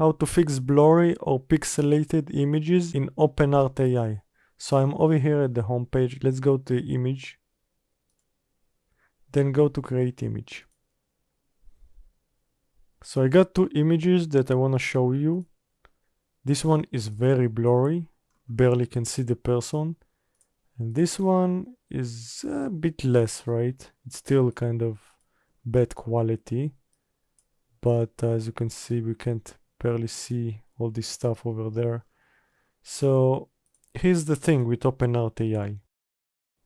how to fix blurry or pixelated images in OpenArt AI. So I'm over here at the home page. Let's go to image, then go to create image. So I got two images that I want to show you. This one is very blurry, barely can see the person. And this one is a bit less, right? It's still kind of bad quality, but as you can see, we can't barely see all this stuff over there. So here's the thing with OpenArt AI.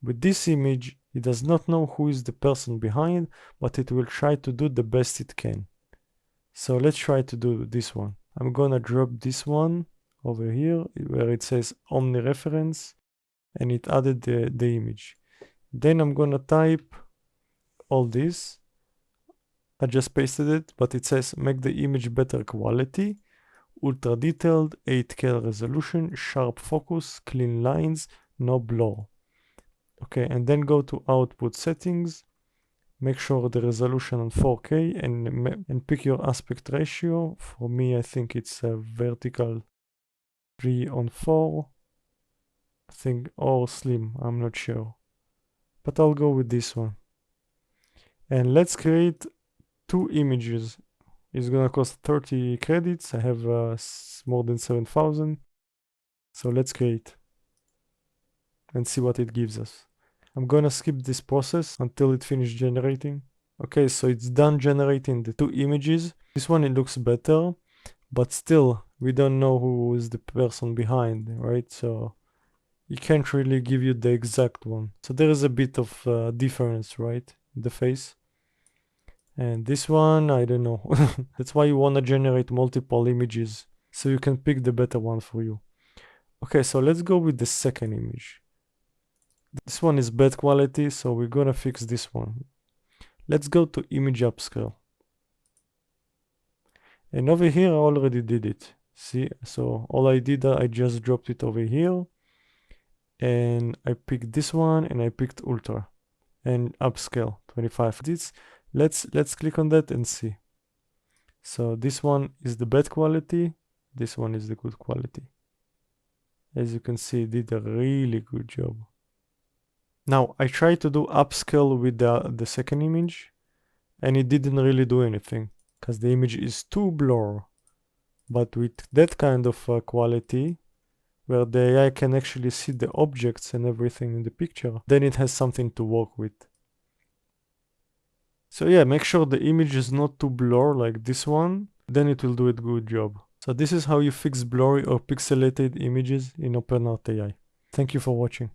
With this image, it does not know who is the person behind, but it will try to do the best it can. So let's try to do this one. I'm gonna drop this one over here where it says Omni reference, and it added the image. Then I'm gonna type all this. I just pasted it, but it says make the image better quality, ultra detailed, 8K resolution, sharp focus, clean lines, no blur. Okay, and then go to output settings, make sure the resolution on 4K and pick your aspect ratio. For me, I think it's a vertical 3:4, I think, or slim, I'm not sure. But I'll go with this one. And let's create two images. It's gonna cost 30 credits. I have more than 7,000. So let's create and see what it gives us. I'm gonna skip this process until it finishes generating. Okay, so it's done generating the two images. This one, it looks better, but still, we don't know who is the person behind, right? So it can't really give you the exact one. So there is a bit of difference, right? In the face. And this one, I don't know. That's why you wanna generate multiple images, so you can pick the better one for you. Okay, so let's go with the second image. This one is bad quality, so we're gonna fix this one. Let's go to image upscale. And over here, I already did it. See, so all I did, I just dropped it over here. And I picked this one, and I picked ultra. And upscale, 25. Let's click on that and see. So this one is the bad quality. This one is the good quality. As you can see, it did a really good job. Now, I tried to do upscale with the second image, and it didn't really do anything, because the image is too blur. But with that kind of quality, where the AI can actually see the objects and everything in the picture, then it has something to work with. So yeah, make sure the image is not too blur like this one, then it will do a good job. So this is how you fix blurry or pixelated images in OpenArt AI. Thank you for watching.